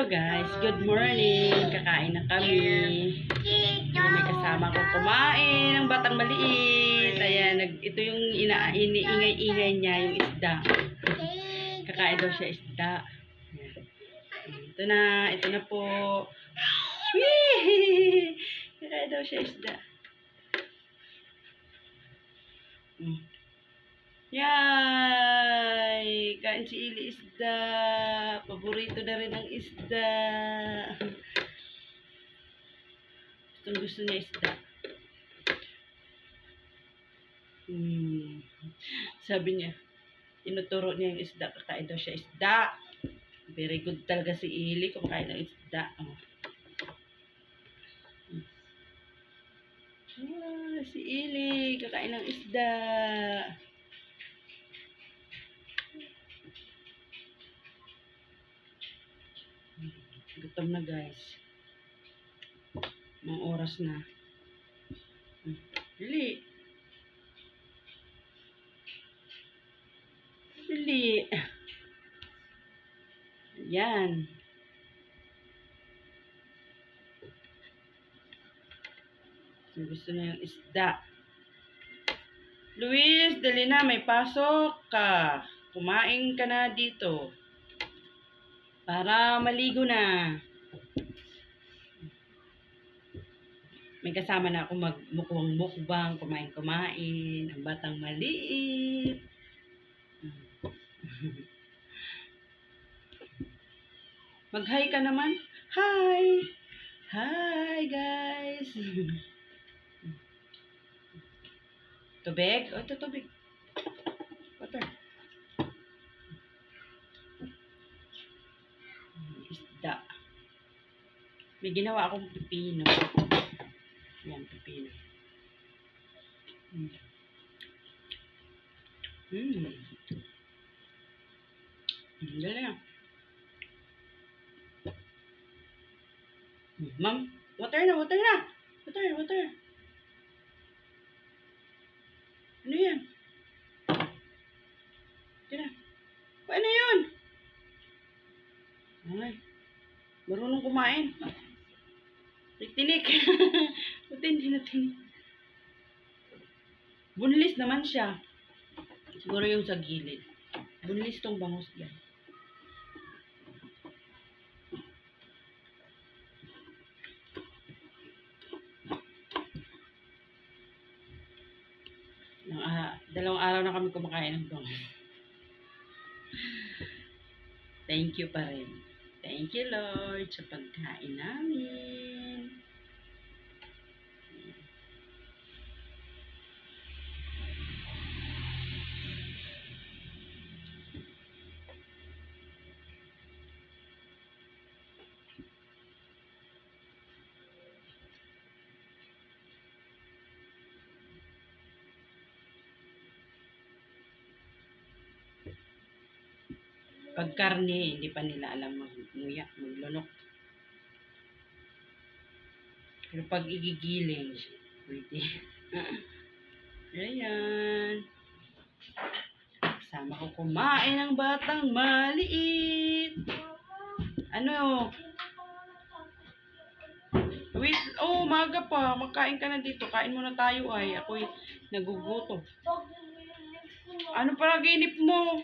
Hello guys, good morning. Kakain na kami. May kasama ko kumain ng batang maliit. Ayan, ito yung iniingay-ingay niya, yung isda. Kakain daw siya isda. Ayan. Ito na po. Whee! Kakain daw siya isda. Yay! Kain si Ili isda. Paborito na rin ang isda. Gusto niya isda. Sabi niya, tinuturo niya yung isda. Kakain daw siya isda. Very good talaga si Ili kumakain ng isda. Si Ili kakain ng isda. Gutom na guys. Mga oras na. Dili. Dili. Yan. Gusto na yung isda. Luis, dali na. May pasok ka. Kumain ka na dito. Para maligo na. May kasama na ako mukbang, kumain. Ang batang maliit. Mag-hi ka naman. Hi! Hi, guys! Tubig? O, ito tubig. Water. Isda. May ginawa akong pipino. Yan, pipino. Dali na. Ma'am, water na. Water. Ano yan? Tira. Ano yun? Ay, marunong kumain. Tinik. Tinik. Bunlis naman siya. Siguro yung sa gilid. Bunlis tong bangus yan. Dalawang araw na kami kumakain ng bangus. Thank you pa rin. Thank you, Lord, sa pagkain namin. Pag karne, hindi pa nila alam maglunok. Pero pag igigiling, pwede. Ayan. Kasama ko kumain ng batang maliit. Ano? Wait, umaga pa. Magkain ka na dito. Kain muna tayo ay. Ako'y nagugutom. Ano para ginip mo?